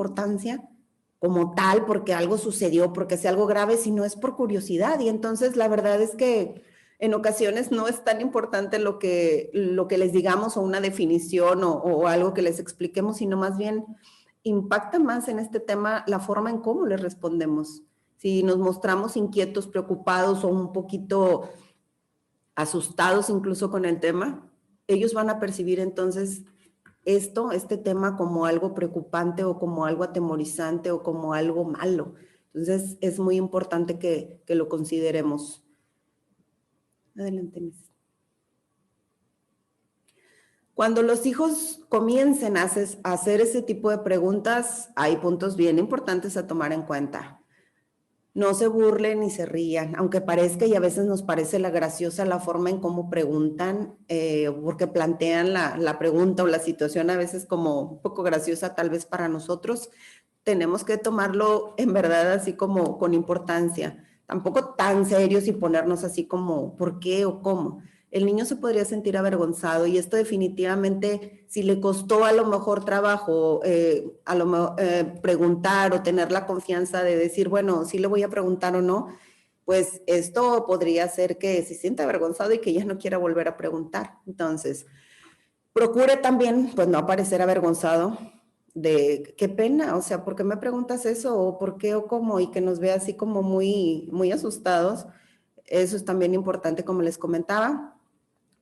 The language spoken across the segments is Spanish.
importancia como tal, porque algo sucedió, porque sea algo grave, sino es por curiosidad. Y entonces la verdad es que en ocasiones no es tan importante lo que les digamos o una definición o algo que les expliquemos, sino más bien impacta más en este tema la forma en cómo les respondemos. Si nos mostramos inquietos, preocupados o un poquito asustados incluso con el tema, ellos van a percibir entonces este tema como algo preocupante o como algo atemorizante o como algo malo. Entonces es muy importante que lo consideremos. Adelante, Miss. Cuando los hijos comiencen a hacer ese tipo de preguntas, hay puntos bien importantes a tomar en cuenta. No se burlen ni se rían, aunque parezca y a veces nos parece la graciosa la forma en cómo preguntan, porque plantean la pregunta o la situación a veces como un poco graciosa tal vez para nosotros. Tenemos que tomarlo en verdad así como con importancia, tampoco tan serios y ponernos así como ¿por qué o cómo? El niño se podría sentir avergonzado y esto definitivamente, si le costó a lo mejor trabajo preguntar o tener la confianza de decir, bueno, sí le voy a preguntar o no, pues esto podría hacer que se sienta avergonzado y que ya no quiera volver a preguntar. Entonces, procure también, pues no parecer avergonzado de qué pena, o sea, ¿por qué me preguntas eso? O ¿por qué o cómo? Y que nos vea así como muy, muy asustados. Eso es también importante, como les comentaba.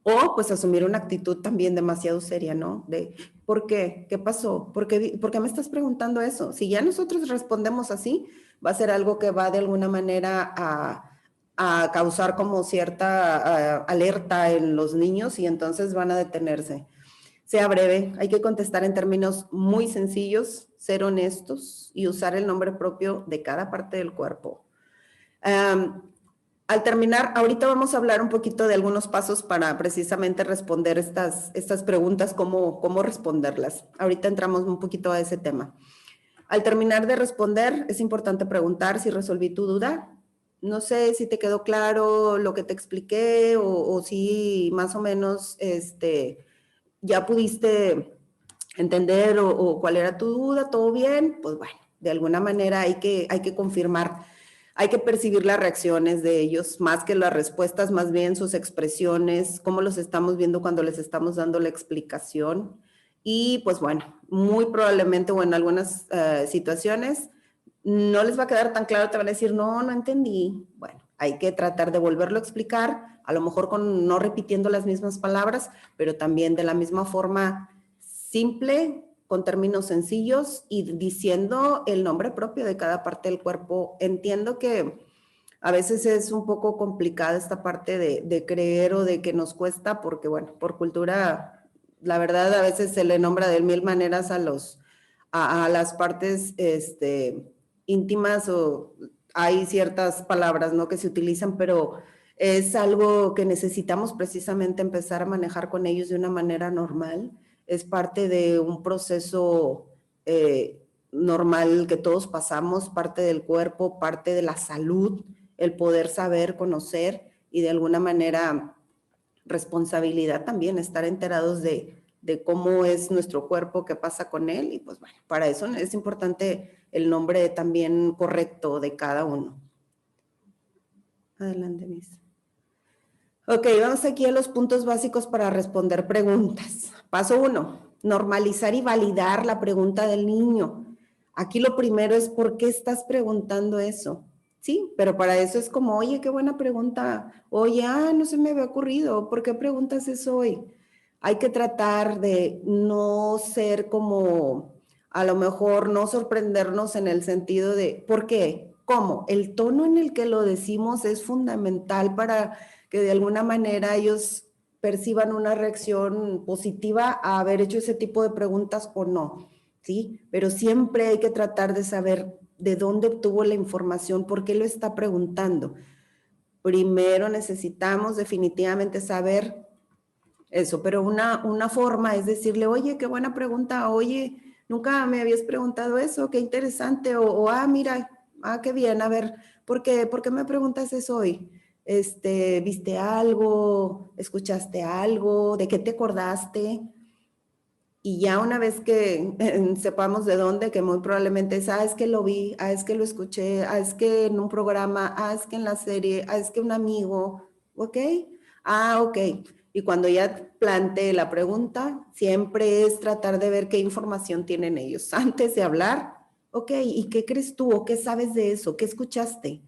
O pues asumir una actitud también demasiado seria, ¿no? De, ¿por qué? ¿Qué pasó? ¿Por qué me estás preguntando eso? Si ya nosotros respondemos así, va a ser algo que va de alguna manera a causar como cierta alerta en los niños y entonces van a detenerse. Sea breve, hay que contestar en términos muy sencillos, ser honestos y usar el nombre propio de cada parte del cuerpo. Al terminar, ahorita vamos a hablar un poquito de algunos pasos para precisamente responder estas preguntas, cómo responderlas. Ahorita entramos un poquito a ese tema. Al terminar de responder, es importante preguntar si resolví tu duda. No sé si te quedó claro lo que te expliqué o si más o menos ya pudiste entender o cuál era tu duda, todo bien. Pues bueno, de alguna manera hay que confirmar. Hay que percibir las reacciones de ellos, más que las respuestas, más bien sus expresiones, cómo los estamos viendo cuando les estamos dando la explicación. Y pues bueno, muy probablemente o en algunas situaciones no les va a quedar tan claro, te van a decir, no entendí. Bueno, hay que tratar de volverlo a explicar, a lo mejor no repitiendo las mismas palabras, pero también de la misma forma simple, con términos sencillos y diciendo el nombre propio de cada parte del cuerpo. Entiendo que a veces es un poco complicada esta parte de creer o de que nos cuesta, porque bueno, por cultura, la verdad a veces se le nombra de mil maneras a las partes íntimas o hay ciertas palabras, ¿no?, que se utilizan, pero es algo que necesitamos precisamente empezar a manejar con ellos de una manera normal. Es parte de un proceso normal que todos pasamos, parte del cuerpo, parte de la salud, el poder saber, conocer y de alguna manera responsabilidad también, estar enterados de cómo es nuestro cuerpo, qué pasa con él y pues bueno, para eso es importante el nombre también correcto de cada uno. Adelante, Miss. Ok, vamos aquí a los puntos básicos para responder preguntas. Paso 1, normalizar y validar la pregunta del niño. Aquí lo primero es, ¿por qué estás preguntando eso? Sí, pero para eso es como, oye, qué buena pregunta. Oye, no se me había ocurrido. ¿Por qué preguntas eso hoy? Hay que tratar de no ser como, a lo mejor no sorprendernos en el sentido de, ¿por qué? ¿Cómo? El tono en el que lo decimos es fundamental para que de alguna manera ellos perciban una reacción positiva a haber hecho ese tipo de preguntas o no, ¿sí? Pero siempre hay que tratar de saber de dónde obtuvo la información, por qué lo está preguntando. Primero necesitamos definitivamente saber eso, pero una forma es decirle, oye, qué buena pregunta, oye, nunca me habías preguntado eso, qué interesante, mira, qué bien, a ver, ¿por qué me preguntas eso hoy? ¿Viste algo? ¿Escuchaste algo? ¿De qué te acordaste? y ya una vez que sepamos de dónde, que muy probablemente es, es que lo vi, es que lo escuché, es que en un programa, es que en la serie, es que un amigo, ¿ok? Ok. Y cuando ya plantee la pregunta, siempre es tratar de ver qué información tienen ellos. Antes de hablar, ok, ¿y qué crees tú? ¿O qué sabes de eso? ¿Qué escuchaste?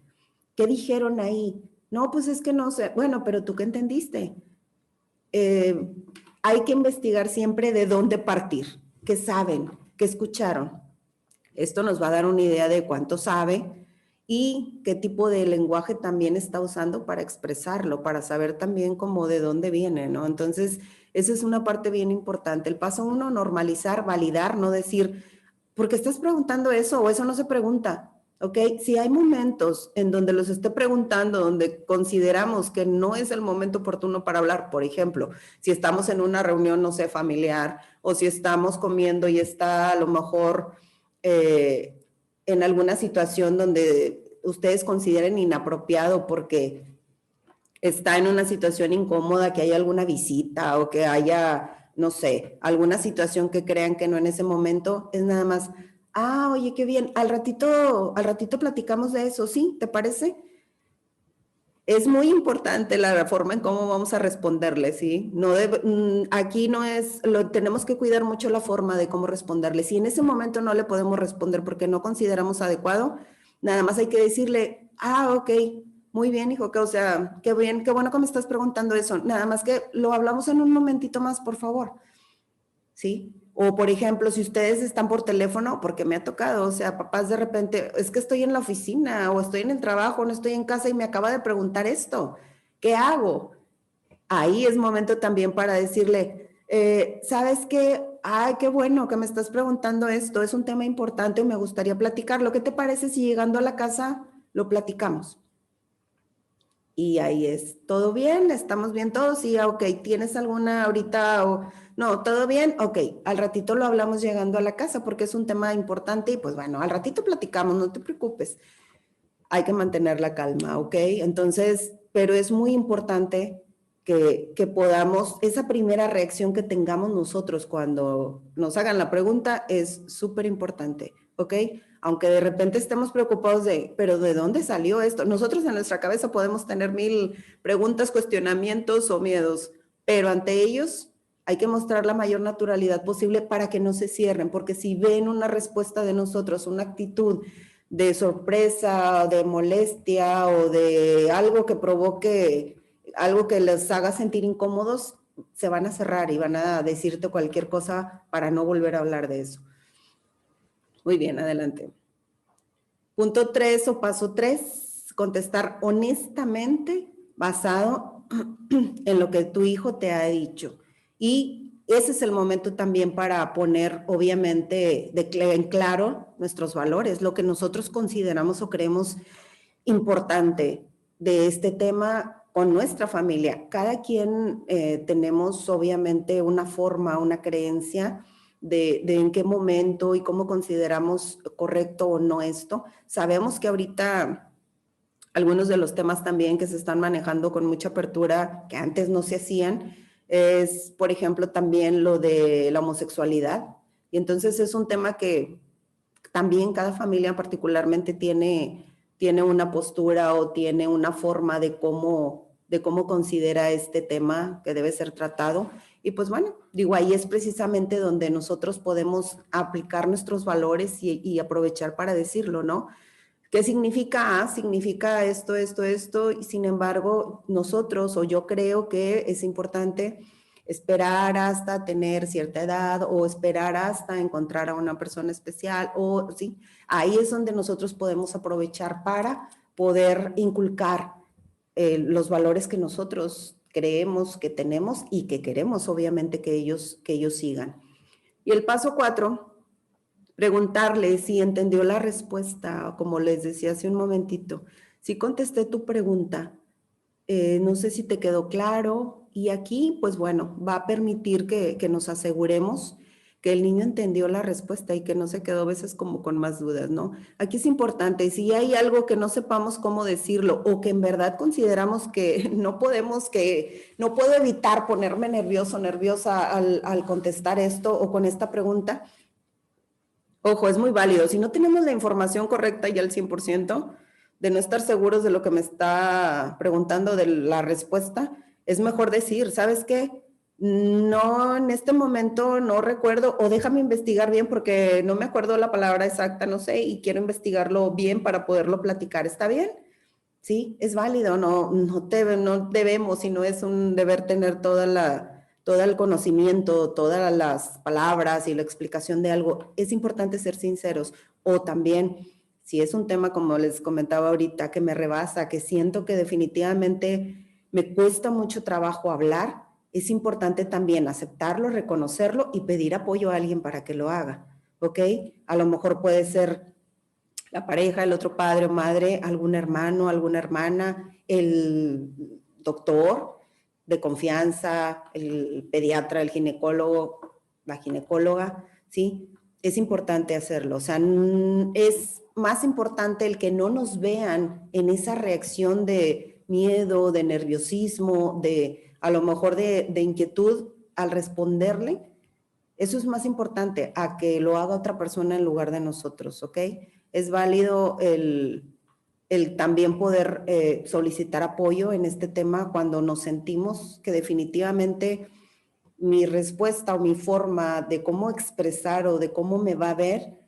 ¿Qué dijeron ahí? No, pues es que no sé. Bueno, pero ¿tú qué entendiste? Hay que investigar siempre de dónde partir, qué saben, qué escucharon. Esto nos va a dar una idea de cuánto sabe y qué tipo de lenguaje también está usando para expresarlo, para saber también cómo de dónde viene, ¿no? Entonces, esa es una parte bien importante. El paso 1, normalizar, validar, no decir, ¿por qué estás preguntando eso? O eso no se pregunta. ¿Ok? Si hay momentos en donde los esté preguntando, donde consideramos que no es el momento oportuno para hablar, por ejemplo, si estamos en una reunión, no sé, familiar, o si estamos comiendo y está a lo mejor en alguna situación donde ustedes consideren inapropiado porque está en una situación incómoda, que haya alguna visita o que haya, no sé, alguna situación que crean que no en ese momento, es nada más, oye, qué bien, al ratito platicamos de eso, ¿sí? ¿Te parece? Es muy importante la forma en cómo vamos a responderle, ¿sí? No aquí no es, tenemos que cuidar mucho la forma de cómo responderle. Si en ese momento no le podemos responder porque no consideramos adecuado, nada más hay que decirle, ok, muy bien, hijo, que, o sea, qué bien, qué bueno que me estás preguntando eso. Nada más que lo hablamos en un momentito más, por favor. ¿Sí? O por ejemplo, si ustedes están por teléfono, porque me ha tocado, o sea, papás de repente, es que estoy en la oficina o estoy en el trabajo, no estoy en casa y me acaba de preguntar esto, ¿qué hago? Ahí es momento también para decirle, ¿sabes qué? Ay, qué bueno que me estás preguntando esto, es un tema importante y me gustaría platicarlo. ¿Qué te parece si llegando a la casa lo platicamos? Y ahí es, ¿todo bien? ¿Estamos bien todos? Sí, ok, ¿tienes alguna ahorita o no? ¿Todo bien? Ok, al ratito lo hablamos llegando a la casa porque es un tema importante y pues bueno, al ratito platicamos, no te preocupes. Hay que mantener la calma, ¿ok? Entonces, pero es muy importante que podamos, esa primera reacción que tengamos nosotros cuando nos hagan la pregunta es súper importante, ¿ok? Aunque de repente estemos preocupados de, pero ¿de dónde salió esto? Nosotros en nuestra cabeza podemos tener 1000 preguntas, cuestionamientos o miedos, pero ante ellos hay que mostrar la mayor naturalidad posible para que no se cierren, porque si ven una respuesta de nosotros, una actitud de sorpresa, de molestia o de algo que provoque, algo que les haga sentir incómodos, se van a cerrar y van a decirte cualquier cosa para no volver a hablar de eso. Muy bien, adelante. Punto 3 o paso 3, contestar honestamente basado en lo que tu hijo te ha dicho. Y ese es el momento también para poner, obviamente, en claro nuestros valores, lo que nosotros consideramos o creemos importante de este tema con nuestra familia. Cada quien tenemos, obviamente, una forma, una creencia de en qué momento y cómo consideramos correcto o no esto. Sabemos que ahorita algunos de los temas también que se están manejando con mucha apertura, que antes no se hacían, es, por ejemplo, también lo de la homosexualidad. Y entonces es un tema que también cada familia particularmente tiene una postura o tiene una forma de cómo considera este tema que debe ser tratado. Y pues bueno, digo, ahí es precisamente donde nosotros podemos aplicar nuestros valores y aprovechar para decirlo, ¿no? ¿Qué significa A? Significa esto, esto, esto, y sin embargo, nosotros o yo creo que es importante esperar hasta tener cierta edad o esperar hasta encontrar a una persona especial o sí, ahí es donde nosotros podemos aprovechar para poder inculcar los valores que nosotros creemos que tenemos y que queremos obviamente que ellos sigan. Y el paso 4, preguntarle si entendió la respuesta, como les decía hace un momentito. Si contesté tu pregunta, no sé si te quedó claro. Y aquí, pues bueno, va a permitir que nos aseguremos que el niño entendió la respuesta y que no se quedó a veces como con más dudas, ¿no? Aquí es importante, si hay algo que no sepamos cómo decirlo o que en verdad consideramos que no podemos, que no puedo evitar ponerme nervioso, nerviosa al contestar esto o con esta pregunta, ojo, es muy válido. Si no tenemos la información correcta y al 100%, de no estar seguros de lo que me está preguntando, de la respuesta, es mejor decir, ¿sabes qué? No, en este momento no recuerdo, o déjame investigar bien porque no me acuerdo la palabra exacta, no sé, y quiero investigarlo bien para poderlo platicar. ¿Está bien? Sí, es válido, no debemos, sino es un deber tener todo el conocimiento, todas las palabras y la explicación de algo. Es importante ser sinceros. O también, si es un tema, como les comentaba ahorita, que me rebasa, que siento que definitivamente me cuesta mucho trabajo hablar, es importante también aceptarlo, reconocerlo y pedir apoyo a alguien para que lo haga, ¿ok? A lo mejor puede ser la pareja, el otro padre o madre, algún hermano, alguna hermana, el doctor de confianza, el pediatra, el ginecólogo, la ginecóloga, ¿sí? Es importante hacerlo. O sea, es más importante el que no nos vean en esa reacción de miedo, de nerviosismo, de a lo mejor de inquietud al responderle. Eso es más importante a que lo haga otra persona en lugar de nosotros, ¿ok? Es válido el también poder solicitar apoyo en este tema cuando nos sentimos que definitivamente mi respuesta o mi forma de cómo expresar o de cómo me va a ver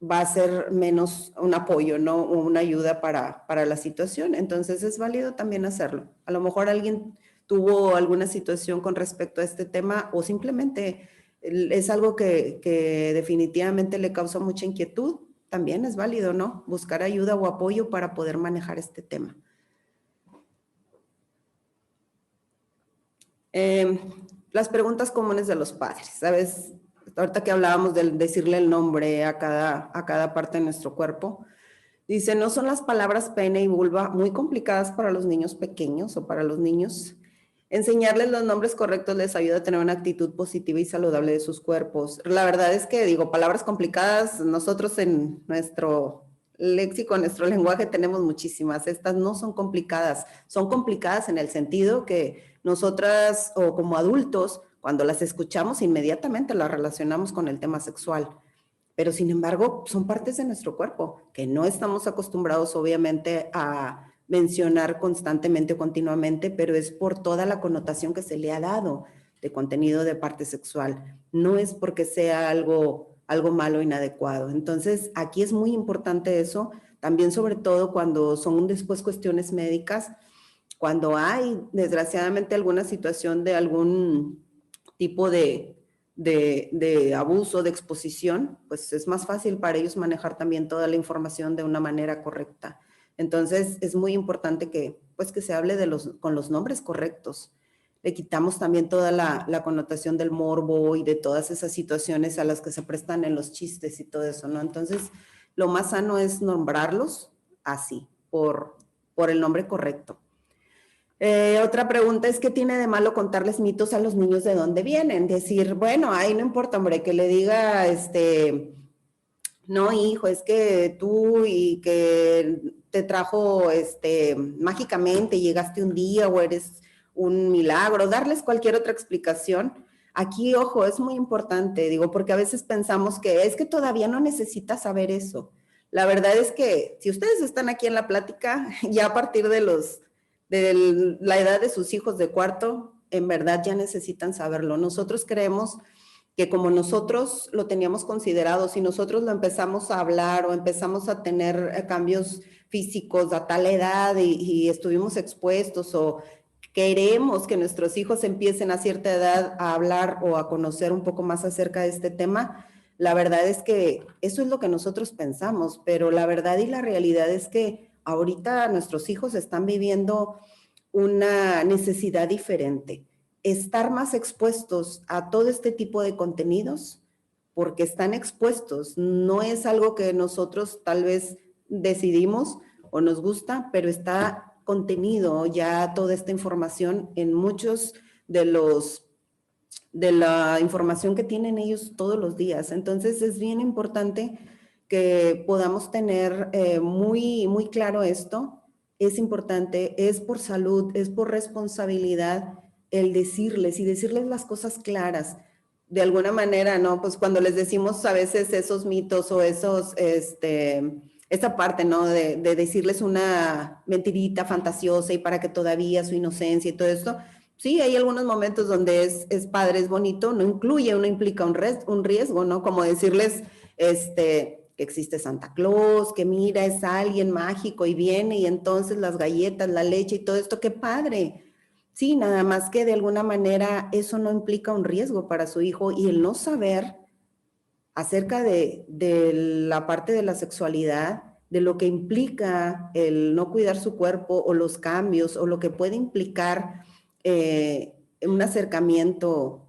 va a ser menos un apoyo, ¿no? O una ayuda para la situación. Entonces es válido también hacerlo. A lo mejor alguien tuvo alguna situación con respecto a este tema o simplemente es algo que definitivamente le causa mucha inquietud. También es válido, ¿no? Buscar ayuda o apoyo para poder manejar este tema. Las preguntas comunes de los padres, ¿sabes? Ahorita que hablábamos de decirle el nombre a cada parte de nuestro cuerpo, dice, ¿no son las palabras pene y vulva muy complicadas para los niños pequeños o para los niños? Enseñarles los nombres correctos les ayuda a tener una actitud positiva y saludable de sus cuerpos. La verdad es que, digo, palabras complicadas, nosotros en nuestro léxico, en nuestro lenguaje tenemos muchísimas. Estas no son complicadas en el sentido que nosotras o como adultos, cuando las escuchamos, inmediatamente las relacionamos con el tema sexual. Pero sin embargo, son partes de nuestro cuerpo que no estamos acostumbrados obviamente a mencionar constantemente o continuamente, pero es por toda la connotación que se le ha dado de contenido de parte sexual. No es porque sea algo malo, inadecuado. Entonces, aquí es muy importante eso, también sobre todo cuando son después cuestiones médicas, cuando hay desgraciadamente alguna situación de algún tipo de abuso, de exposición, pues es más fácil para ellos manejar también toda la información de una manera correcta. Entonces, es muy importante que, pues, que se hable con los nombres correctos. Le quitamos también toda la connotación del morbo y de todas esas situaciones a las que se prestan en los chistes y todo eso, ¿no? Entonces, lo más sano es nombrarlos así, por el nombre correcto. Otra pregunta es, ¿qué tiene de malo contarles mitos a los niños de dónde vienen? Decir, bueno, ahí no importa, hombre, que le diga, no, hijo, es que tú y que te trajo, mágicamente llegaste un día o eres un milagro, darles cualquier otra explicación. Aquí, ojo, es muy importante, digo, porque a veces pensamos que es que todavía no necesitas saber eso. La verdad es que si ustedes están aquí en la plática, ya a partir de la edad de sus hijos de cuarto, en verdad ya necesitan saberlo. Nosotros creemos que como nosotros lo teníamos considerado, si nosotros lo empezamos a hablar o empezamos a tener cambios físicos a tal edad y estuvimos expuestos o queremos que nuestros hijos empiecen a cierta edad a hablar o a conocer un poco más acerca de este tema, la verdad es que eso es lo que nosotros pensamos, pero la verdad y la realidad es que ahorita nuestros hijos están viviendo una necesidad diferente, estar más expuestos a todo este tipo de contenidos, porque están expuestos. No es algo que nosotros tal vez decidimos o nos gusta, pero está contenido ya toda esta información en muchos de los de la información que tienen ellos todos los días. Entonces es bien importante que podamos tener muy claro esto. Es importante, es por salud, es por responsabilidad el decirles y decirles las cosas claras. De alguna manera, ¿no? Pues cuando les decimos a veces esos mitos o esos, esa parte, ¿no? De decirles una mentirita fantasiosa y para que todavía su inocencia y todo esto. Sí, hay algunos momentos donde es padre, es bonito, no implica un riesgo, ¿no? Como decirles, que existe Santa Claus, que mira, es alguien mágico y viene y entonces las galletas, la leche y todo esto, qué padre. Sí, nada más que de alguna manera eso no implica un riesgo para su hijo y el no saber acerca de la parte de la sexualidad, de lo que implica el no cuidar su cuerpo o los cambios o lo que puede implicar un acercamiento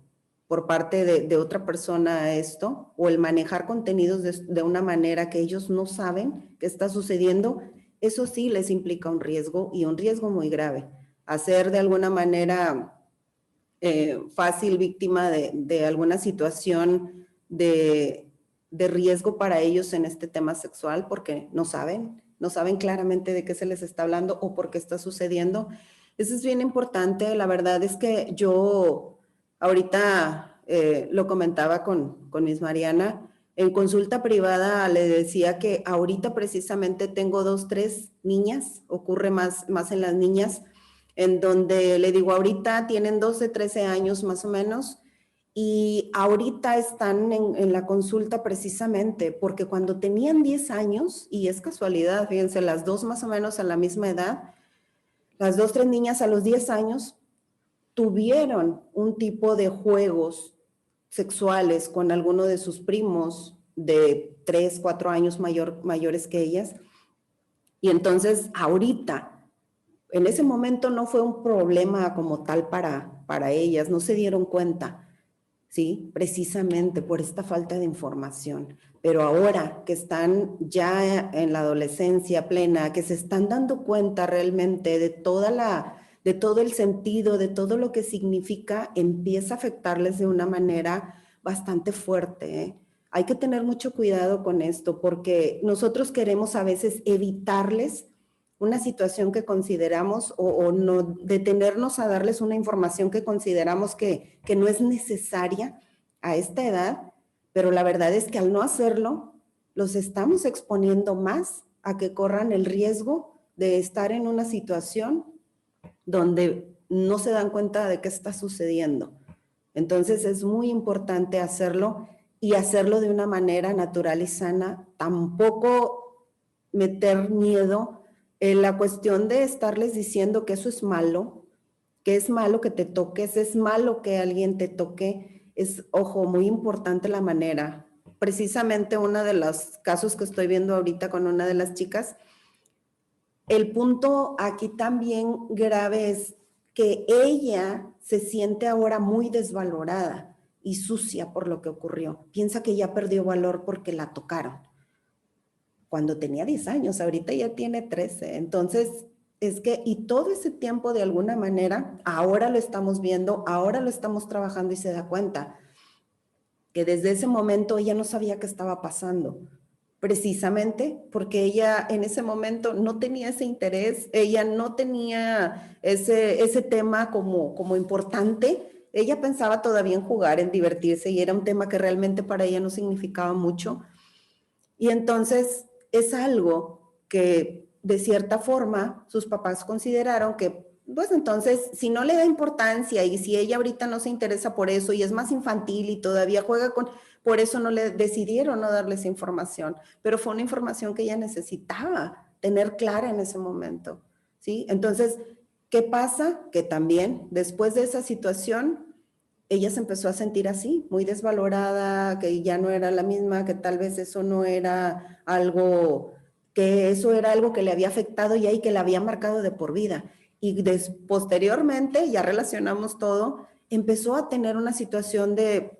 por parte de otra persona a esto o el manejar contenidos de una manera que ellos no saben qué está sucediendo, eso sí les implica un riesgo y un riesgo muy grave. Hacer de alguna manera fácil víctima de alguna situación de riesgo para ellos en este tema sexual porque no saben claramente de qué se les está hablando o por qué está sucediendo. Eso es bien importante. La verdad es que yo ahorita lo comentaba con Miss Mariana. En consulta privada le decía que ahorita precisamente tengo 2, 3 niñas, ocurre más en las niñas, en donde le digo, ahorita tienen 12, 13 años más o menos, y ahorita están en la consulta precisamente porque cuando tenían 10 años, y es casualidad, fíjense, las dos más o menos a la misma edad, las 2, 3 niñas a los 10 años tuvieron un tipo de juegos sexuales con alguno de sus primos de 3, 4 años mayores que ellas. Y entonces ahorita, en ese momento no fue un problema como tal para ellas, no se dieron cuenta, ¿sí? Precisamente por esta falta de información. Pero ahora que están ya en la adolescencia plena, que se están dando cuenta realmente de de todo el sentido, de todo lo que significa, empieza a afectarles de una manera bastante fuerte, ¿eh? Hay que tener mucho cuidado con esto porque nosotros queremos a veces evitarles una situación que consideramos o no detenernos a darles una información que consideramos que no es necesaria a esta edad, pero la verdad es que al no hacerlo, los estamos exponiendo más a que corran el riesgo de estar en una situación donde no se dan cuenta de qué está sucediendo. Entonces es muy importante hacerlo y hacerlo de una manera natural y sana, tampoco meter miedo en la cuestión de estarles diciendo que eso es malo, que es malo que te toques, es malo que alguien te toque. Es, ojo, muy importante la manera. Precisamente uno de los casos que estoy viendo ahorita con una de las chicas, el punto aquí también grave es que ella se siente ahora muy desvalorada y sucia por lo que ocurrió. Piensa que ya perdió valor porque la tocaron cuando tenía 10 años, ahorita ya tiene 13. Entonces, es que, y todo ese tiempo de alguna manera, ahora lo estamos viendo, ahora lo estamos trabajando y se da cuenta que desde ese momento ella no sabía qué estaba pasando, precisamente porque ella en ese momento no tenía ese interés, ella no tenía ese tema como importante, ella pensaba todavía en jugar, en divertirse y era un tema que realmente para ella no significaba mucho. Y entonces es algo que de cierta forma sus papás consideraron que, pues entonces, si no le da importancia y si ella ahorita no se interesa por eso y es más infantil y todavía juega con, por eso no le decidieron no darle esa información, pero fue una información que ella necesitaba tener clara en ese momento, ¿sí? Entonces, ¿qué pasa? Que también después de esa situación, ella se empezó a sentir así, muy desvalorada, que ya no era la misma, que tal vez eso no era algo, que eso era algo que le había afectado ya y que la había marcado de por vida. Y posteriormente, ya relacionamos todo, empezó a tener una situación de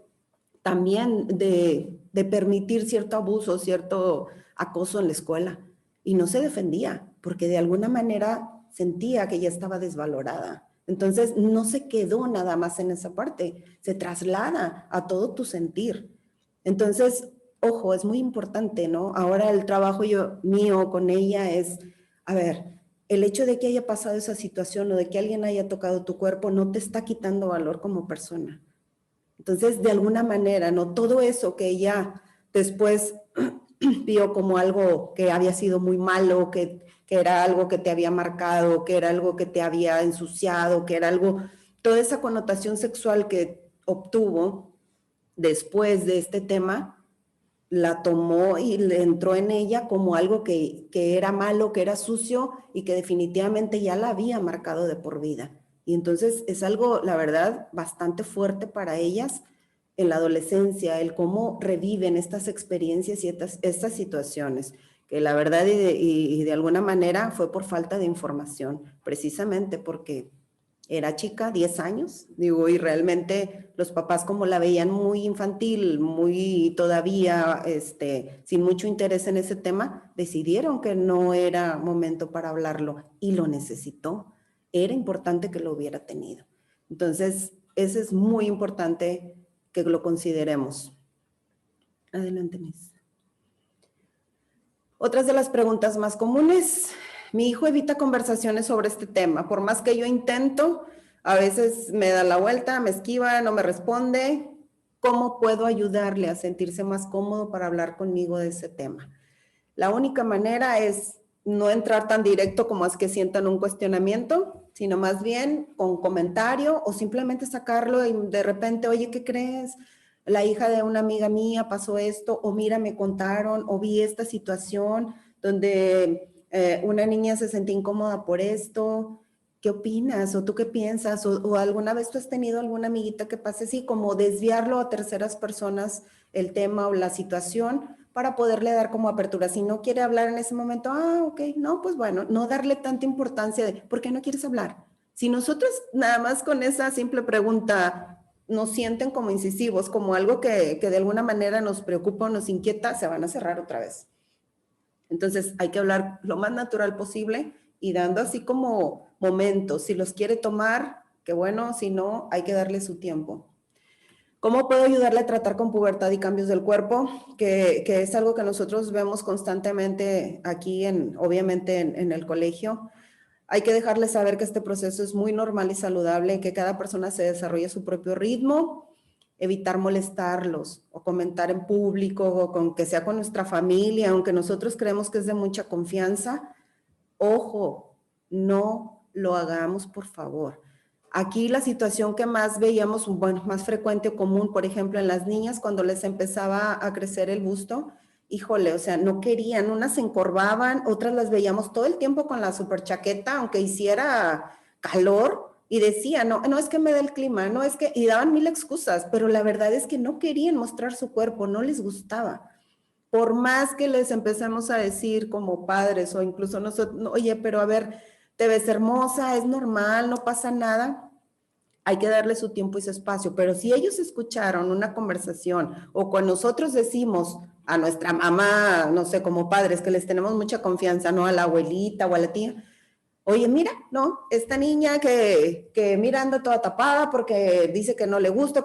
también de permitir cierto abuso, cierto acoso en la escuela. Y no se defendía, porque de alguna manera sentía que ya estaba desvalorada. Entonces, no se quedó nada más en esa parte, se traslada a todo tu sentir. Entonces, ojo, es muy importante, ¿no? Ahora el trabajo mío con ella es, a ver, el hecho de que haya pasado esa situación o de que alguien haya tocado tu cuerpo no te está quitando valor como persona. Entonces, de alguna manera, ¿no? Todo eso que ella después vio como algo que había sido muy malo, que era algo que te había marcado, que era algo que te había ensuciado, que era algo, toda esa connotación sexual que obtuvo después de este tema, la tomó y le entró en ella como algo que era malo, que era sucio y que definitivamente ya la había marcado de por vida. Y entonces es algo, la verdad, bastante fuerte para ellas en la adolescencia, el cómo reviven estas experiencias y estas situaciones, que la verdad y de alguna manera fue por falta de información, precisamente porque era chica, 10 años, digo, y realmente los papás como la veían muy infantil, muy todavía, sin mucho interés en ese tema, decidieron que no era momento para hablarlo y lo necesitó. Era importante que lo hubiera tenido. Entonces, eso es muy importante que lo consideremos. Adelante, Miss. Otras de las preguntas más comunes. Mi hijo evita conversaciones sobre este tema. Por más que yo intento, a veces me da la vuelta, me esquiva, no me responde. ¿Cómo puedo ayudarle a sentirse más cómodo para hablar conmigo de ese tema? La única manera es no entrar tan directo como es que sientan un cuestionamiento, sino más bien con comentario o simplemente sacarlo y de repente, oye, ¿qué crees? La hija de una amiga mía pasó esto, o mira, me contaron, o vi esta situación donde una niña se sentía incómoda por esto. ¿Qué opinas? ¿O tú qué piensas? ¿O alguna vez tú has tenido alguna amiguita que pase así, como desviarlo a terceras personas el tema o la situación para poderle dar como apertura? Si no quiere hablar en ese momento, ok, no, pues bueno, no darle tanta importancia de, ¿por qué no quieres hablar? Si nosotros nada más con esa simple pregunta nos sienten como incisivos, como algo que de alguna manera nos preocupa o nos inquieta, se van a cerrar otra vez. Entonces hay que hablar lo más natural posible y dando así como momentos. Si los quiere tomar, qué bueno, si no, hay que darle su tiempo. ¿Cómo puedo ayudarle a tratar con pubertad y cambios del cuerpo? Que es algo que nosotros vemos constantemente aquí, obviamente en el colegio. Hay que dejarle saber que este proceso es muy normal y saludable, que cada persona se desarrolla a su propio ritmo, evitar molestarlos o comentar en público o con que sea con nuestra familia, aunque nosotros creemos que es de mucha confianza. Ojo, no lo hagamos, por favor. Aquí la situación que más veíamos, bueno, más frecuente o común, por ejemplo, en las niñas, cuando les empezaba a crecer el busto, híjole, o sea, no querían, unas se encorvaban, otras las veíamos todo el tiempo con la super chaqueta, aunque hiciera calor, y decían, no, no es que me dé el clima, no es que, y daban mil excusas, pero la verdad es que no querían mostrar su cuerpo, no les gustaba. Por más que les empecemos a decir como padres o incluso nosotros, no, oye, pero a ver, te ves hermosa, es normal, no pasa nada, hay que darle su tiempo y su espacio. Pero si ellos escucharon una conversación o cuando nosotros decimos a nuestra mamá, no sé, como padres, que les tenemos mucha confianza, ¿no? A la abuelita o a la tía, oye, mira, no, esta niña que mira anda toda tapada porque dice que no le gusta,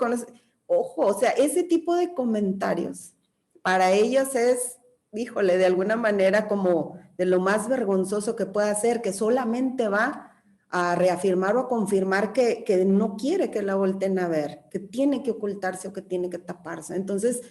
ojo, o sea, ese tipo de comentarios para ellos es, híjole, de alguna manera como de lo más vergonzoso que pueda ser, que solamente va a reafirmar o a confirmar que no quiere que la volteen a ver, que tiene que ocultarse o que tiene que taparse. Entonces,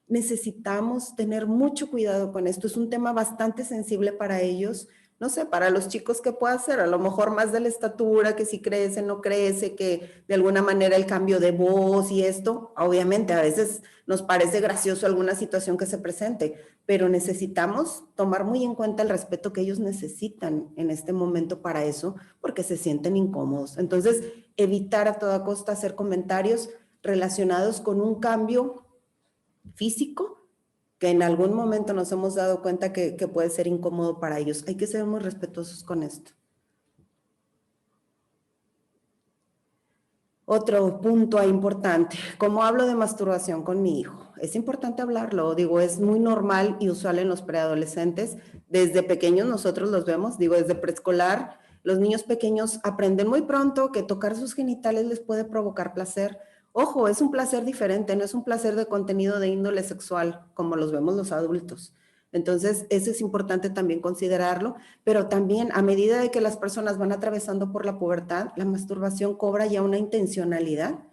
necesitamos tener mucho cuidado con esto. Es un tema bastante sensible para ellos. No sé, para los chicos, ¿qué puede hacer? A lo mejor más de la estatura, que si crece, no crece, que de alguna manera el cambio de voz y esto, obviamente a veces nos parece gracioso alguna situación que se presente, pero necesitamos tomar muy en cuenta el respeto que ellos necesitan en este momento para eso, porque se sienten incómodos. Entonces, evitar a toda costa hacer comentarios relacionados con un cambio físico que en algún momento nos hemos dado cuenta que puede ser incómodo para ellos. Hay que ser muy respetuosos con esto. Otro punto importante, ¿cómo hablo de masturbación con mi hijo? Es importante hablarlo, digo, es muy normal y usual en los preadolescentes. Desde pequeños nosotros los vemos, digo, desde preescolar, Los niños pequeños aprenden muy pronto que tocar sus genitales les puede provocar placer. Ojo, es un placer diferente, no es un placer de contenido de índole sexual como los vemos los adultos. Entonces, eso es importante también considerarlo, pero también a medida de que las personas van atravesando por la pubertad, la masturbación cobra ya una intencionalidad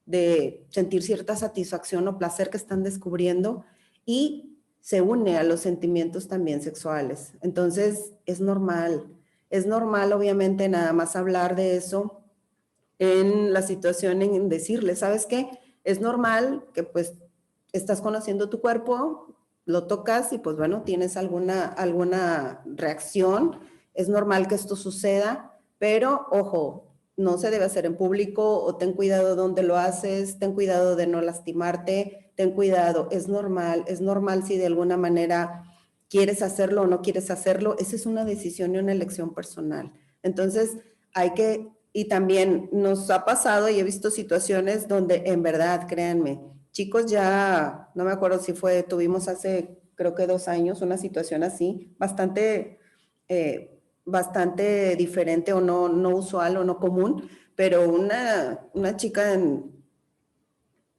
de sentir cierta satisfacción o placer que están descubriendo y se une a los sentimientos también sexuales. Entonces, es normal obviamente nada más hablar de eso en la situación en decirle, ¿sabes qué? Es normal que pues estás conociendo tu cuerpo, lo tocas y pues bueno, tienes alguna reacción, es normal que esto suceda, pero ojo, no se debe hacer en público o ten cuidado donde lo haces, ten cuidado de no lastimarte, ten cuidado, es normal si de alguna manera quieres hacerlo o no quieres hacerlo, esa es una decisión y una elección personal. Entonces, y también nos ha pasado y he visto situaciones donde en verdad, créanme, chicos ya, no me acuerdo si tuvimos hace creo que 2 años una situación así, bastante diferente o no usual o no común, pero una chica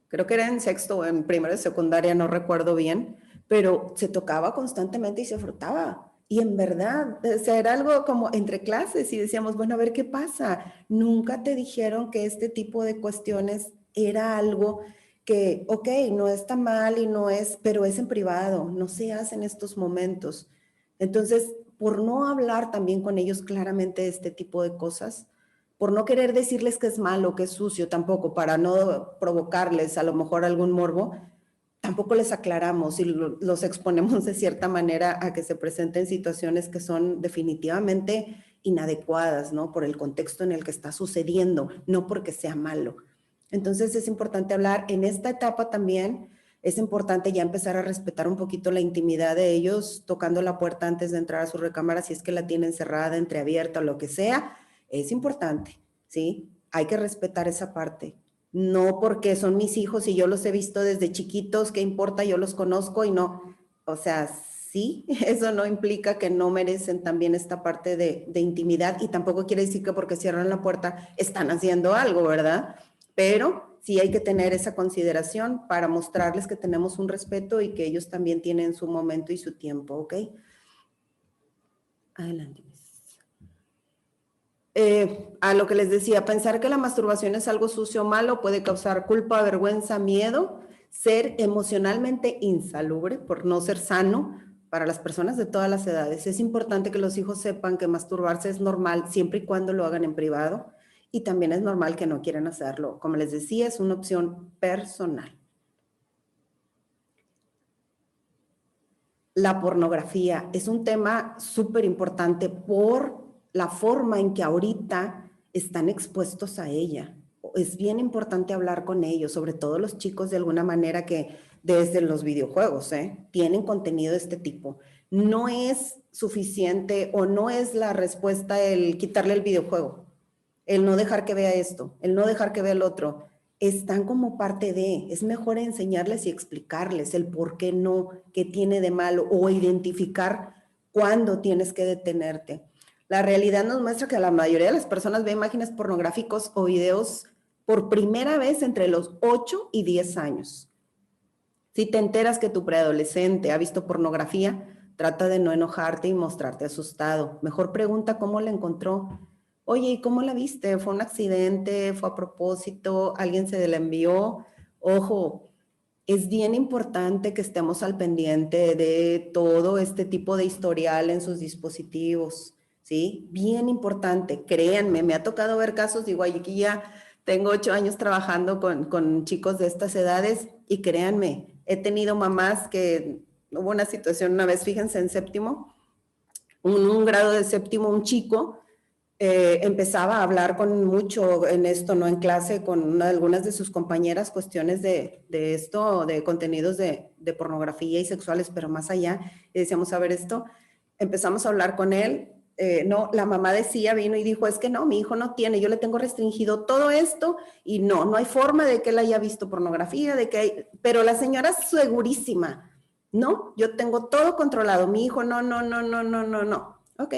creo que era en sexto o en primero de secundaria, no recuerdo bien, pero se tocaba constantemente y se frotaba. Y en verdad, o sea, era algo como entre clases y decíamos, bueno, a ver qué pasa. Nunca te dijeron que este tipo de cuestiones era algo que, ok, no está mal y no es, pero es en privado, no se hace en estos momentos. Entonces, por no hablar también con ellos claramente de este tipo de cosas, por no querer decirles que es malo, que es sucio tampoco, para no provocarles a lo mejor algún morbo, tampoco les aclaramos y los exponemos de cierta manera a que se presenten situaciones que son definitivamente inadecuadas, ¿no? Por el contexto en el que está sucediendo, no porque sea malo. Entonces es importante hablar. En esta etapa también es importante ya empezar a respetar un poquito la intimidad de ellos, tocando la puerta antes de entrar a su recámara, si es que la tienen cerrada, entreabierta o lo que sea. Es importante, ¿sí? Hay que respetar esa parte. No porque son mis hijos y yo los he visto desde chiquitos, ¿qué importa? Yo los conozco y no. O sea, sí, eso no implica que no merecen también esta parte de intimidad y tampoco quiere decir que porque cierran la puerta están haciendo algo, ¿verdad? Pero sí hay que tener esa consideración para mostrarles que tenemos un respeto y que ellos también tienen su momento y su tiempo, ¿ok? Adelante. A lo que les decía, pensar que la masturbación es algo sucio o malo puede causar culpa, vergüenza, miedo, ser emocionalmente insalubre por no ser sano para las personas de todas las edades. Es importante que los hijos sepan que masturbarse es normal siempre y cuando lo hagan en privado y también es normal que no quieran hacerlo. Como les decía, es una opción personal. La pornografía es un tema súper importante por la forma en que ahorita están expuestos a ella. Es bien importante hablar con ellos, sobre todo los chicos de alguna manera que desde los videojuegos tienen contenido de este tipo. No es suficiente o no es la respuesta el quitarle el videojuego, el no dejar que vea esto, el no dejar que vea el otro. Están como parte de, es mejor enseñarles y explicarles el por qué no, qué tiene de malo o identificar cuándo tienes que detenerte. La realidad nos muestra que la mayoría de las personas ven imágenes pornográficos o videos por primera vez entre los 8 y 10 años. Si te enteras que tu preadolescente ha visto pornografía, trata de no enojarte y mostrarte asustado. Mejor pregunta cómo la encontró. Oye, ¿y cómo la viste? ¿Fue un accidente? ¿Fue a propósito? ¿Alguien se la envió? Ojo, es bien importante que estemos al pendiente de todo este tipo de historial en sus dispositivos, ¿sí? Bien importante, créanme, me ha tocado ver casos, digo, aquí ya tengo 8 años trabajando con chicos de estas edades y créanme, he tenido mamás que hubo una situación una vez, fíjense, en séptimo, un grado de séptimo, un chico empezaba a hablar con mucho en esto, ¿no? En clase con algunas de sus compañeras, cuestiones de esto, de contenidos de pornografía y sexuales, pero más allá, y decíamos, a ver esto, empezamos a hablar con él, no, la mamá decía, vino y dijo, es que no, mi hijo no tiene, yo le tengo restringido todo esto y no hay forma de que él haya visto pornografía, pero la señora segurísima, no, yo tengo todo controlado, mi hijo no, ok,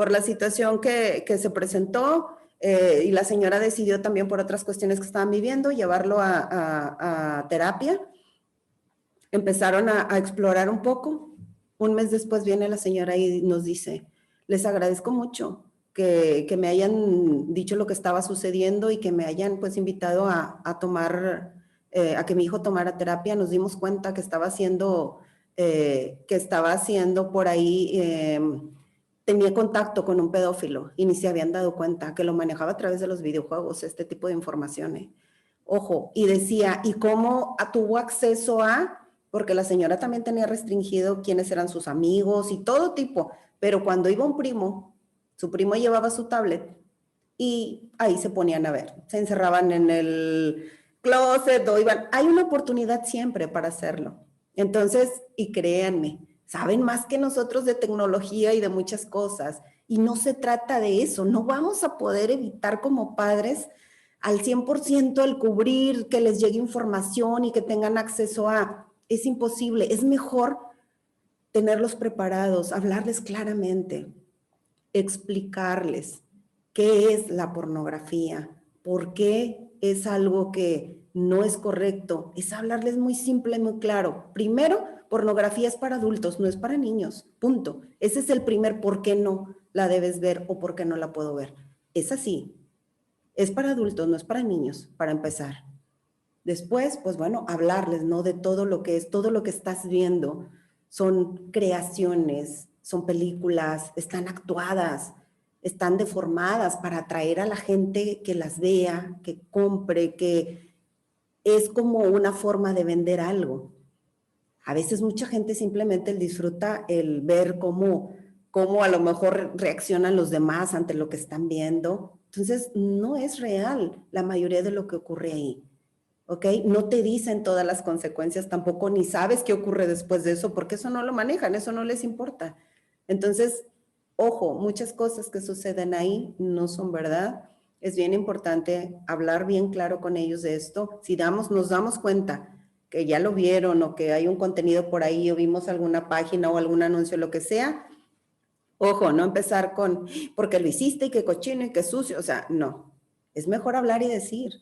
por la situación que se presentó y la señora decidió también por otras cuestiones que estaban viviendo llevarlo a terapia. Empezaron a explorar un poco. Un mes después viene la señora y nos dice, les agradezco mucho que me hayan dicho lo que estaba sucediendo y que me hayan pues invitado a tomar, a que mi hijo tomara terapia. Nos dimos cuenta que estaba haciendo por ahí, tenía contacto con un pedófilo y ni se habían dado cuenta que lo manejaba a través de los videojuegos, este tipo de información. Ojo, y decía, ¿y cómo tuvo acceso a...? Porque la señora también tenía restringido quiénes eran sus amigos y todo tipo, pero cuando iba un primo, su primo llevaba su tablet y ahí se ponían a ver, se encerraban en el closet o iban, hay una oportunidad siempre para hacerlo. Entonces, y créanme, saben más que nosotros de tecnología y de muchas cosas, y no se trata de eso, no vamos a poder evitar como padres al 100% el cubrir, que les llegue información y que tengan acceso a... Es imposible, es mejor tenerlos preparados, hablarles claramente, explicarles qué es la pornografía, por qué es algo que no es correcto. Es hablarles muy simple, muy claro. Primero, pornografía es para adultos, no es para niños, punto. Ese es el primer por qué no la debes ver o por qué no la puedo ver. Es así, es para adultos, no es para niños, para empezar. Después, pues bueno, hablarles, ¿no? De todo lo que es, todo lo que estás viendo. Son creaciones, son películas, están actuadas, están deformadas para atraer a la gente que las vea, que compre, que es como una forma de vender algo. A veces mucha gente simplemente disfruta el ver cómo a lo mejor reaccionan los demás ante lo que están viendo. Entonces, no es real la mayoría de lo que ocurre ahí. ¿Ok? No te dicen todas las consecuencias tampoco, ni sabes qué ocurre después de eso, porque eso no lo manejan, eso no les importa. Entonces, ojo, muchas cosas que suceden ahí no son verdad. Es bien importante hablar bien claro con ellos de esto. Si nos damos cuenta que ya lo vieron o que hay un contenido por ahí o vimos alguna página o algún anuncio, lo que sea, ojo, no empezar con, porque lo hiciste y qué cochino y qué sucio, o sea, no. Es mejor hablar y decir,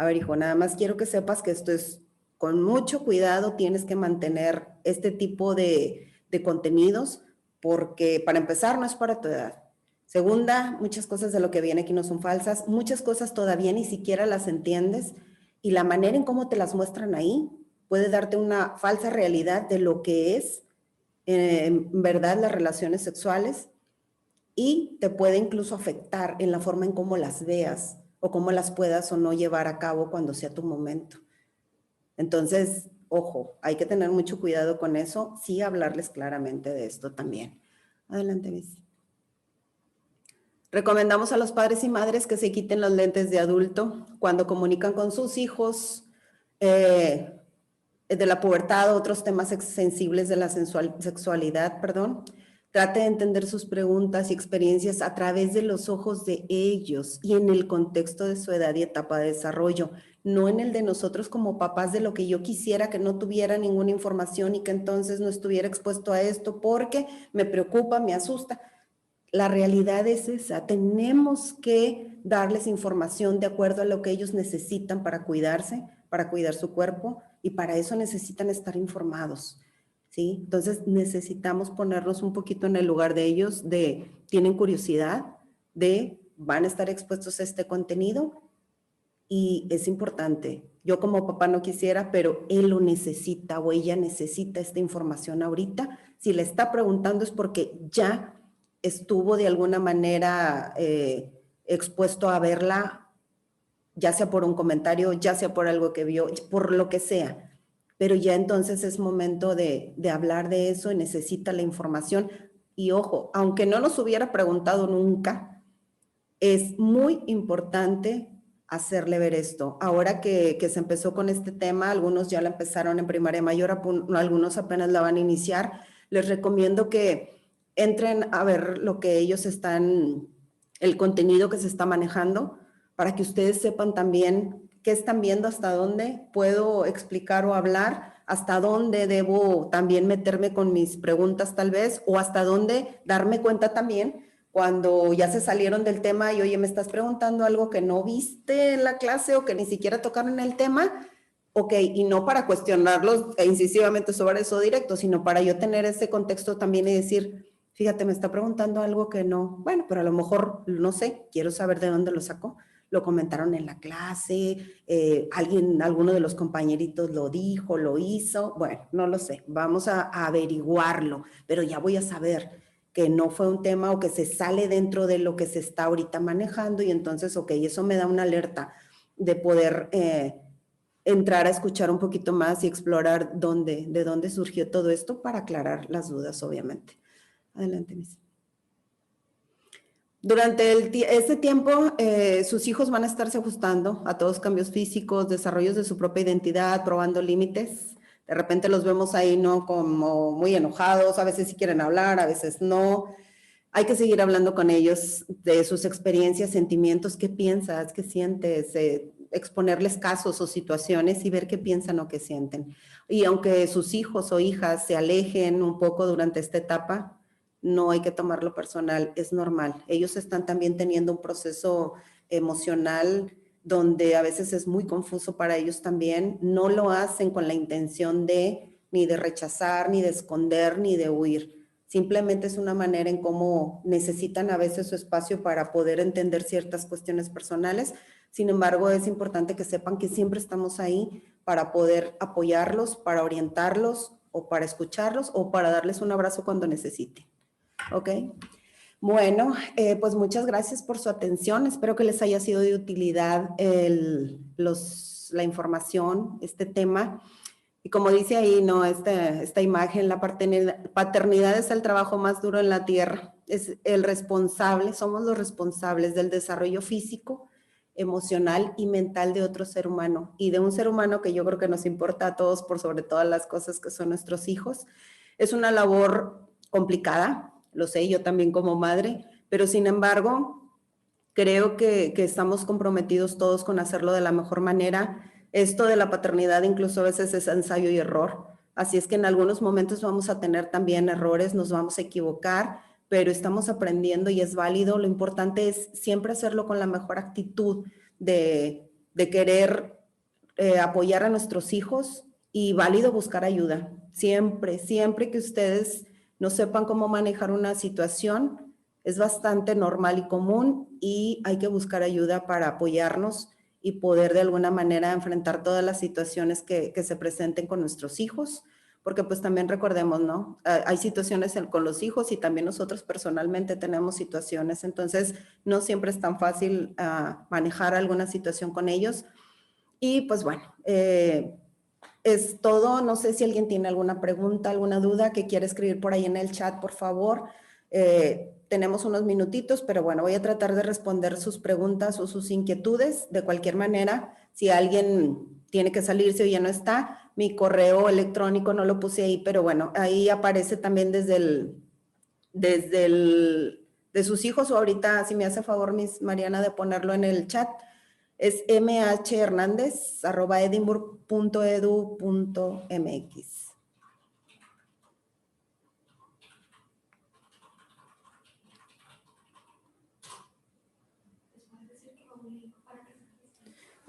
a ver, hijo, nada más quiero que sepas que esto es con mucho cuidado, tienes que mantener este tipo de contenidos, porque para empezar no es para tu edad. Segunda, muchas cosas de lo que viene aquí no son falsas, muchas cosas todavía ni siquiera las entiendes y la manera en cómo te las muestran ahí puede darte una falsa realidad de lo que es en verdad las relaciones sexuales y te puede incluso afectar en la forma en cómo las veas o cómo las puedas o no llevar a cabo cuando sea tu momento. Entonces, ojo, hay que tener mucho cuidado con eso, sí hablarles claramente de esto también. Adelante, Miss. Recomendamos a los padres y madres que se quiten los lentes de adulto cuando comunican con sus hijos de la pubertad o otros temas sensibles de la sexualidad, perdón. Trate de entender sus preguntas y experiencias a través de los ojos de ellos y en el contexto de su edad y etapa de desarrollo, no en el de nosotros como papás de lo que yo quisiera que no tuviera ninguna información y que entonces no estuviera expuesto a esto porque me preocupa, me asusta. La realidad es esa, tenemos que darles información de acuerdo a lo que ellos necesitan para cuidarse, para cuidar su cuerpo y para eso necesitan estar informados, ¿sí? Entonces necesitamos ponernos un poquito en el lugar de ellos, tienen curiosidad, van a estar expuestos a este contenido y es importante. Yo como papá no quisiera, pero él lo necesita o ella necesita esta información ahorita. Si le está preguntando es porque ya estuvo de alguna manera expuesto a verla, ya sea por un comentario, ya sea por algo que vio, por lo que sea. Pero ya entonces es momento de hablar de eso y necesita la información. Y ojo, aunque no nos hubiera preguntado nunca, es muy importante hacerle ver esto. Ahora que se empezó con este tema, algunos ya la empezaron en primaria mayor, algunos apenas la van a iniciar. Les recomiendo que entren a ver lo que ellos están, el contenido que se está manejando, para que ustedes sepan también qué están viendo, hasta dónde puedo explicar o hablar, hasta dónde debo también meterme con mis preguntas tal vez, o hasta dónde darme cuenta también Cuando ya se salieron del tema y, oye, me estás preguntando algo que no viste en la clase o que ni siquiera tocaron el tema, ok, y no para cuestionarlos incisivamente sobre eso directo, sino para yo tener ese contexto también y decir, fíjate, me está preguntando algo que no, bueno, pero a lo mejor, no sé, quiero saber de dónde lo sacó. Lo comentaron en la clase, alguno de los compañeritos lo dijo, lo hizo, bueno, no lo sé, vamos a averiguarlo, pero ya voy a saber que no fue un tema o que se sale dentro de lo que se está ahorita manejando y entonces, ok, eso me da una alerta de poder entrar a escuchar un poquito más y explorar de dónde surgió todo esto para aclarar las dudas, obviamente. Adelante, Miss. Durante este tiempo, sus hijos van a estarse ajustando a todos cambios físicos, desarrollos de su propia identidad, probando límites. De repente los vemos ahí, ¿no? Como muy enojados, a veces sí quieren hablar, a veces no. Hay que seguir hablando con ellos de sus experiencias, sentimientos, qué piensas, qué sientes, exponerles casos o situaciones y ver qué piensan o qué sienten. Y aunque sus hijos o hijas se alejen un poco durante esta etapa, no hay que tomarlo personal, es normal. Ellos están también teniendo un proceso emocional donde a veces es muy confuso para ellos también. No lo hacen con la intención de ni de rechazar, ni de esconder, ni de huir. Simplemente es una manera en cómo necesitan a veces su espacio para poder entender ciertas cuestiones personales. Sin embargo, es importante que sepan que siempre estamos ahí para poder apoyarlos, para orientarlos o para escucharlos o para darles un abrazo cuando necesiten. ¿Ok? Bueno, pues muchas gracias por su atención. Espero que les haya sido de utilidad la información, este tema. Y como dice ahí, ¿no? Esta imagen, la paternidad es el trabajo más duro en la tierra. Es el responsable, somos los responsables del desarrollo físico, emocional y mental de otro ser humano. Y de un ser humano que yo creo que nos importa a todos por sobre todas las cosas que son nuestros hijos. Es una labor complicada, lo sé, yo también como madre, pero sin embargo, creo que estamos comprometidos todos con hacerlo de la mejor manera. Esto de la paternidad incluso a veces es ensayo y error. Así es que en algunos momentos vamos a tener también errores, nos vamos a equivocar, pero estamos aprendiendo y es válido. Lo importante es siempre hacerlo con la mejor actitud de querer apoyar a nuestros hijos y válido buscar ayuda. Siempre, siempre que ustedes no sepan cómo manejar una situación, es bastante normal y común y hay que buscar ayuda para apoyarnos y poder de alguna manera enfrentar todas las situaciones que se presenten con nuestros hijos, porque pues también recordemos, ¿no? Hay situaciones con los hijos y también nosotros personalmente tenemos situaciones, entonces no siempre es tan fácil manejar alguna situación con ellos. Y pues bueno, es todo. No sé si alguien tiene alguna pregunta, alguna duda que quiera escribir por ahí en el chat, por favor. Tenemos unos minutitos, pero bueno, voy a tratar de responder sus preguntas o sus inquietudes. De cualquier manera, si alguien tiene que salirse o ya no está, mi correo electrónico no lo puse ahí, pero bueno, ahí aparece también de sus hijos, o ahorita, si me hace favor, Miss Mariana, de ponerlo en el chat. Es mhhernandez@edinburgh.edu.mx.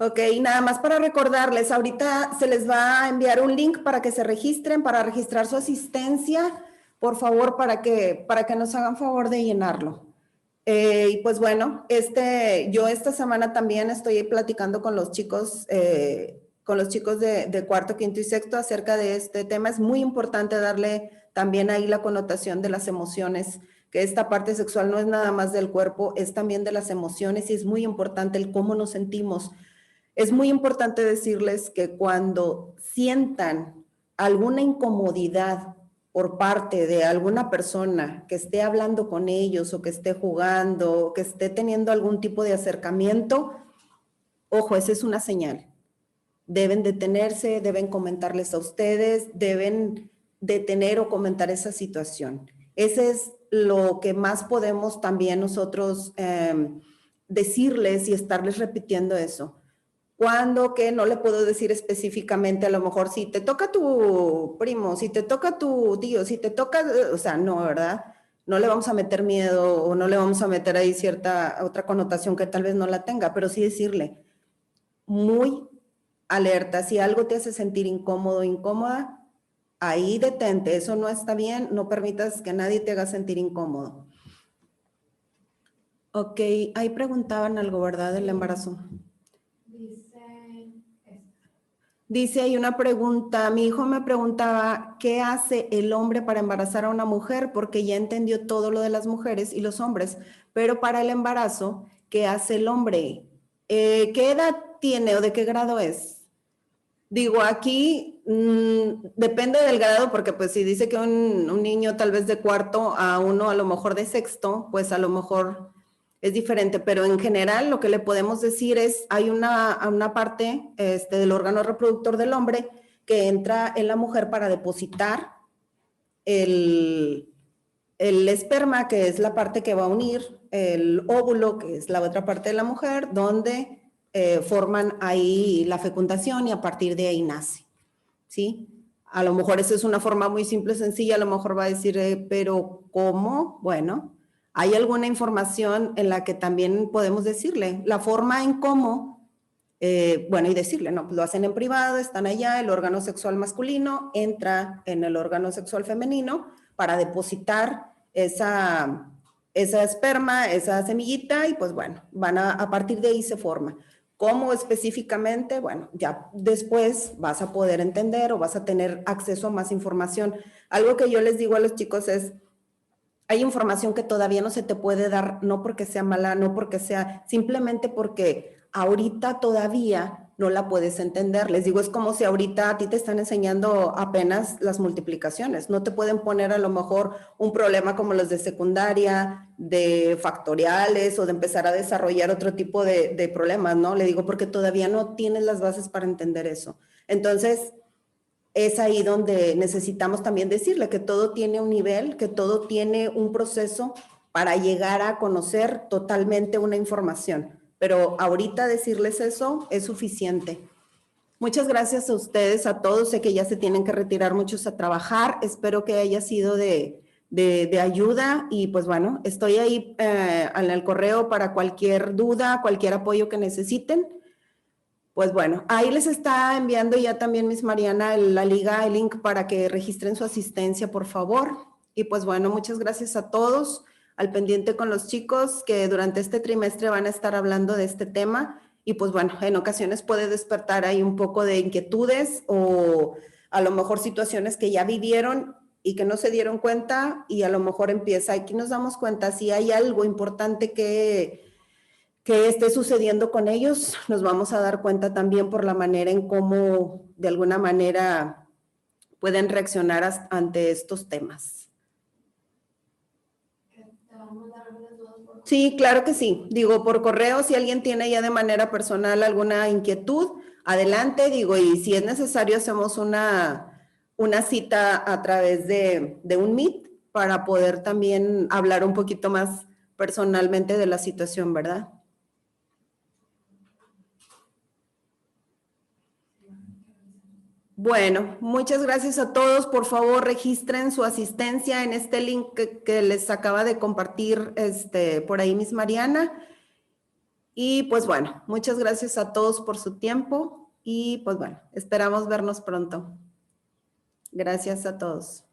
Ok, nada más para recordarles, ahorita se les va a enviar un link para que se registren, para registrar su asistencia, por favor, para que nos hagan favor de llenarlo. Y pues bueno, yo esta semana también estoy platicando con los chicos de cuarto, quinto y sexto acerca de este tema. Es muy importante darle también ahí la connotación de las emociones, que esta parte sexual no es nada más del cuerpo, es también de las emociones y es muy importante el cómo nos sentimos. Es muy importante decirles que cuando sientan alguna incomodidad por parte de alguna persona que esté hablando con ellos o que esté jugando o que esté teniendo algún tipo de acercamiento, ojo, esa es una señal. Deben detenerse, deben comentarles a ustedes, deben detener o comentar esa situación. Ese es lo que más podemos también nosotros decirles y estarles repitiendo eso. ¿Cuándo? Que no le puedo decir específicamente, a lo mejor si te toca tu primo, si te toca tu tío, si te toca, o sea, no, ¿verdad? no le vamos a meter miedo o no le vamos a meter ahí cierta otra connotación que tal vez no la tenga, pero sí decirle, muy alerta, si algo te hace sentir incómodo o incómoda, ahí detente, eso no está bien, no permitas que nadie te haga sentir incómodo. Ok, ahí preguntaban algo, ¿verdad? Del embarazo. Dice ahí una pregunta, mi hijo me preguntaba, ¿qué hace el hombre para embarazar a una mujer? Porque ya entendió todo lo de las mujeres y los hombres, pero para el embarazo, ¿qué hace el hombre? ¿Qué edad tiene o de qué grado es? Digo, aquí depende del grado, porque pues si dice que un niño tal vez de cuarto a uno a lo mejor de sexto, pues a lo mejor es diferente, pero en general lo que le podemos decir es, hay una parte del órgano reproductor del hombre que entra en la mujer para depositar el esperma, que es la parte que va a unir, el óvulo, que es la otra parte de la mujer, donde forman ahí la fecundación y a partir de ahí nace, ¿sí? A lo mejor esa es una forma muy simple, sencilla, a lo mejor va a decir, pero ¿cómo? Bueno, hay alguna información en la que también podemos decirle, la forma en cómo, bueno, y decirle, no, pues lo hacen en privado, están allá, el órgano sexual masculino entra en el órgano sexual femenino para depositar esa esperma, esa semillita, y pues bueno, a partir de ahí se forma. ¿Cómo específicamente? Bueno, ya después vas a poder entender o vas a tener acceso a más información. Algo que yo les digo a los chicos es, hay información que todavía no se te puede dar, no porque sea mala, no porque sea, simplemente porque ahorita todavía no la puedes entender. Les digo, es como si ahorita a ti te están enseñando apenas las multiplicaciones. No te pueden poner a lo mejor un problema como los de secundaria, de factoriales o de empezar a desarrollar otro tipo de problemas, ¿no? Le digo, porque todavía no tienes las bases para entender eso. Entonces, es ahí donde necesitamos también decirle que todo tiene un nivel, que todo tiene un proceso para llegar a conocer totalmente una información. Pero ahorita decirles eso es suficiente. Muchas gracias a ustedes, a todos. Sé que ya se tienen que retirar muchos a trabajar. Espero que haya sido de ayuda y pues bueno, estoy ahí en el correo para cualquier duda, cualquier apoyo que necesiten. Pues bueno, ahí les está enviando ya también Miss Mariana la liga, el link para que registren su asistencia, por favor. Y pues bueno, muchas gracias a todos, al pendiente con los chicos que durante este trimestre van a estar hablando de este tema. Y pues bueno, en ocasiones puede despertar ahí un poco de inquietudes o a lo mejor situaciones que ya vivieron y que no se dieron cuenta y a lo mejor empieza, aquí nos damos cuenta si hay algo importante que esté sucediendo con ellos, nos vamos a dar cuenta también por la manera en cómo de alguna manera pueden reaccionar ante estos temas. Sí, claro que sí. Digo, por correo, si alguien tiene ya de manera personal alguna inquietud, adelante, digo, y si es necesario hacemos una cita a través de un Meet para poder también hablar un poquito más personalmente de la situación, ¿verdad? Bueno, muchas gracias a todos. Por favor, registren su asistencia en este link que les acaba de compartir por ahí Miss Mariana. Y pues bueno, muchas gracias a todos por su tiempo y pues bueno, esperamos vernos pronto. Gracias a todos.